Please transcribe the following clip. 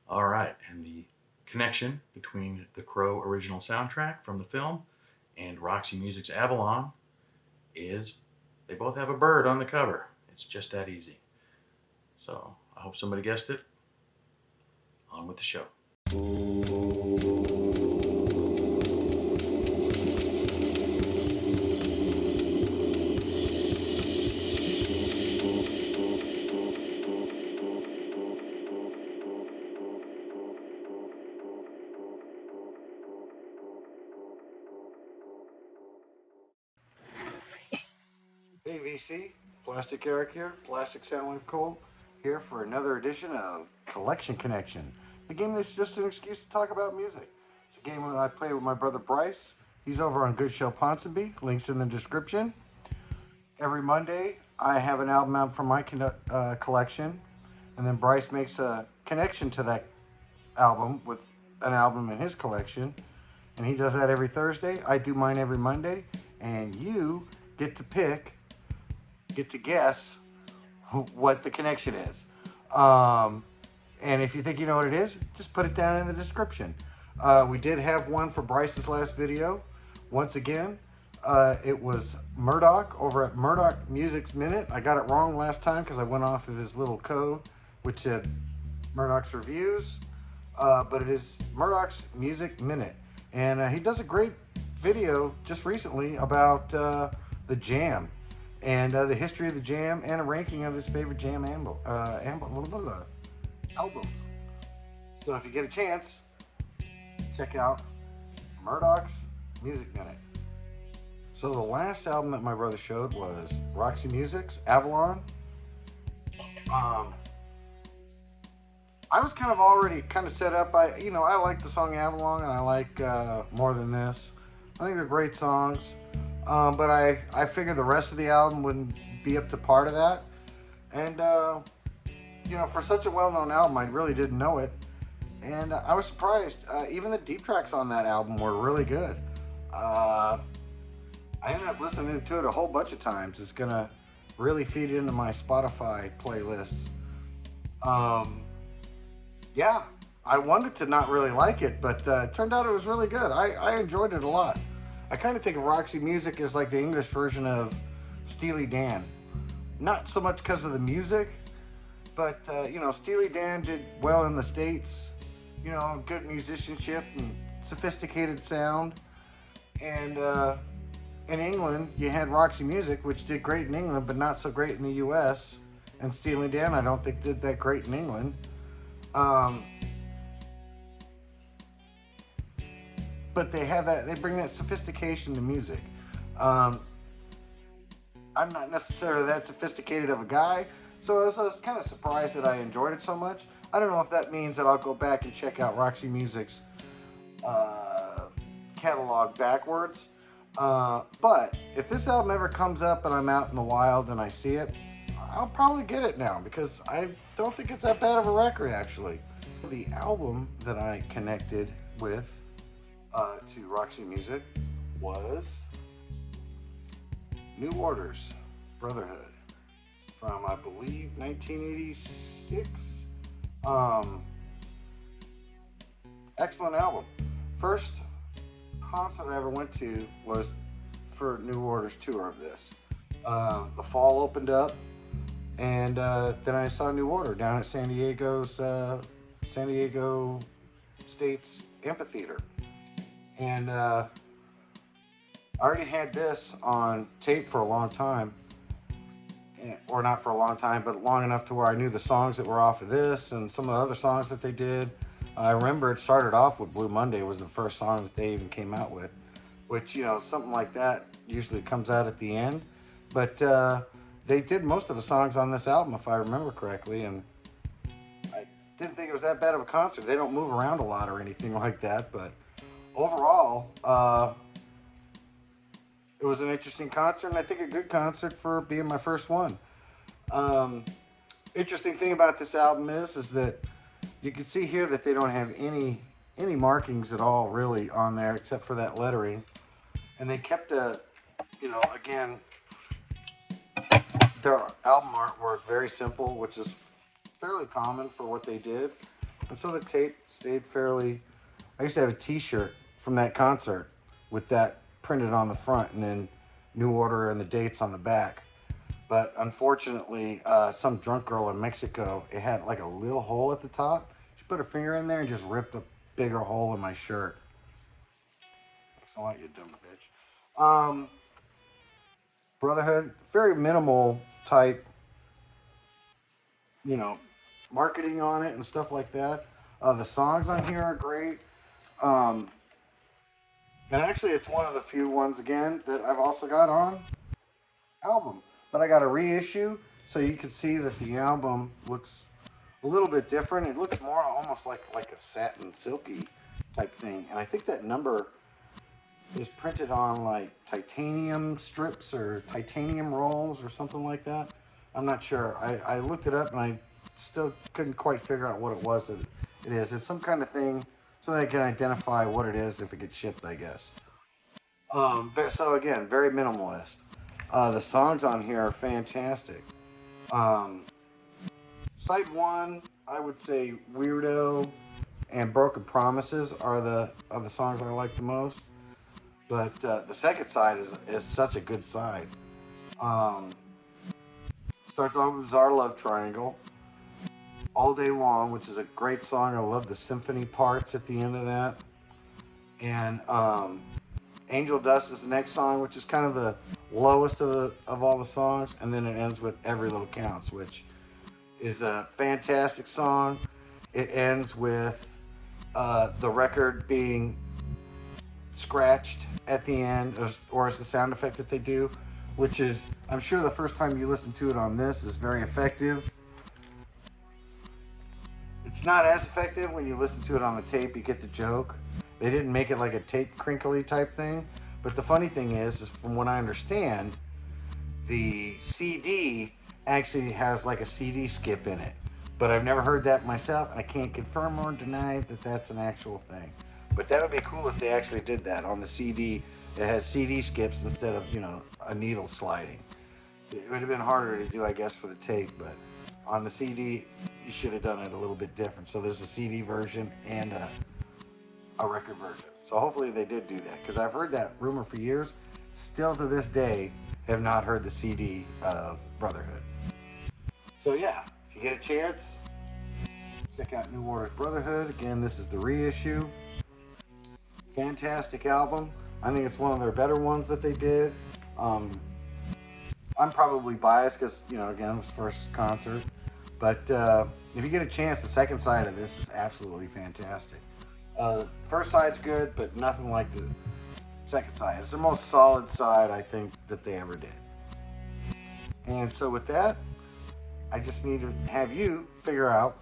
All right, and the connection between the Crow original soundtrack from the film and Roxy Music's Avalon is they both have a bird on the cover. It's just that easy. So I hope somebody guessed it. On with the show. Hey VC, Plastic Eric here, Plastic Sound Cold, here for another edition of Collection Connection. The game that's just an excuse to talk about music. It's a game that I play with my brother Bryce. He's over on Good Show Ponsonby, links in the description. Every Monday, I have an album out from my collection, and then Bryce makes a connection to that album with an album in his collection, and he does that every Thursday. I do mine every Monday, and you get to guess what the connection is. And if you think you know what it is, just put it down in the description. We did have one for Bryce's last video. Once again, it was Murdock over at Murdock Music's Minute. I got it wrong last time because I went off of his little code, which said Murdock's Reviews. But it is Murdock's Music Minute. And he does a great video just recently about the Jam and the history of the Jam and a ranking of his favorite Jam albums. So if you get a chance, check out Murdock's Music Minute. So the last album that my brother showed was Roxy Music's Avalon. I was kind of already set up. I like the song Avalon, and I like More Than This. I think they're great songs. But I figured the rest of the album wouldn't be up to par to that. And, for such a well-known album, I really didn't know it. And I was surprised. Even the deep tracks on that album were really good. I ended up listening to it a whole bunch of times. It's going to really feed into my Spotify playlists. Yeah, I wanted to not really like it, but it turned out it was really good. I enjoyed it a lot. I kind of think of Roxy Music as like the English version of Steely Dan. Not so much because of the music, but, Steely Dan did well in the States. Good musicianship and sophisticated sound. And in England, you had Roxy Music, which did great in England, but not so great in the U.S. And Steely Dan, I don't think did that great in England. But they bring that sophistication to music. I'm not necessarily that sophisticated of a guy, so I was kind of surprised that I enjoyed it so much. I don't know if that means that I'll go back and check out Roxy Music's catalog backwards. But if this album ever comes up and I'm out in the wild and I see it, I'll probably get it now because I don't think it's that bad of a record, actually. The album that I connected with to Roxy Music was New Order's Brotherhood from, I believe, 1986. Excellent album. First concert I ever went to was for New Order's tour of this. The fall opened up, and then I saw New Order down at San Diego State's amphitheater. And I already had this on tape for a long time. Or not for a long time, but long enough to where I knew the songs that were off of this and some of the other songs that they did. I remember it started off with Blue Monday was the first song that they even came out with, which, something like that usually comes out at the end. But they did most of the songs on this album, if I remember correctly, and I didn't think it was that bad of a concert. They don't move around a lot or anything like that, but overall, it was an interesting concert, and I think a good concert for being my first one. Interesting thing about this album is that you can see here that they don't have any markings at all really on there except for that lettering, and they kept again, their album artwork very simple, which is fairly common for what they did. And so the tape stayed fairly. I used to have a T-shirt from that concert with that printed on the front, and then New Order and the dates on the back. But unfortunately, some drunk girl in Mexico, it had like a little hole at the top. She put her finger in there and just ripped a bigger hole in my shirt. Thanks a lot, you dumb bitch. Brotherhood, very minimal type, you know, marketing on it and stuff like that. The songs on here are great. Um, and actually, it's one of the few ones again that I've also got on album. But I got a reissue, so you can see that the album looks a little bit different. It looks more almost like a satin silky type thing. And I think that number is printed on like titanium strips or titanium rolls or something like that. I'm not sure. I looked it up and I still couldn't quite figure out what it was that it is. It's some kind of thing so they can identify what it is if it gets shipped, I guess. So again, very minimalist. The songs on here are fantastic. Um, Side one, I would say Weirdo and Broken Promises are the songs I like the most. But the second side is such a good side. Um, Starts off with Bizarre Love Triangle. All Day Long, which is a great song. I love the symphony parts at the end of that. And Angel Dust is the next song, which is kind of the lowest of all the songs. And then it ends with Every Little Counts, which is a fantastic song. It ends with the record being scratched at the end, or it's the sound effect that they do, which is, I'm sure the first time you listen to it on this is very effective. It's not as effective when you listen to it on the tape. You get the joke. They didn't make it like a tape crinkly type thing. But the funny thing is from what I understand, the CD actually has like a CD skip in it. But I've never heard that myself, and I can't confirm or deny that that's an actual thing. But that would be cool if they actually did that on the CD. It has CD skips instead of, a needle sliding. It would have been harder to do, I guess, for the tape, but on the CD, you should have done it a little bit different. So there's a CD version and a record version. So hopefully they did do that, because I've heard that rumor for years. Still to this day, have not heard the CD of Brotherhood. So yeah, if you get a chance, check out New Order's Brotherhood. Again, this is the reissue. Fantastic album. I think it's one of their better ones that they did. I'm probably biased because, again, it was first concert. But if you get a chance, the second side of this is absolutely fantastic. First side's good, but nothing like the second side. It's the most solid side, I think, that they ever did. And so with that, I just need to have you figure out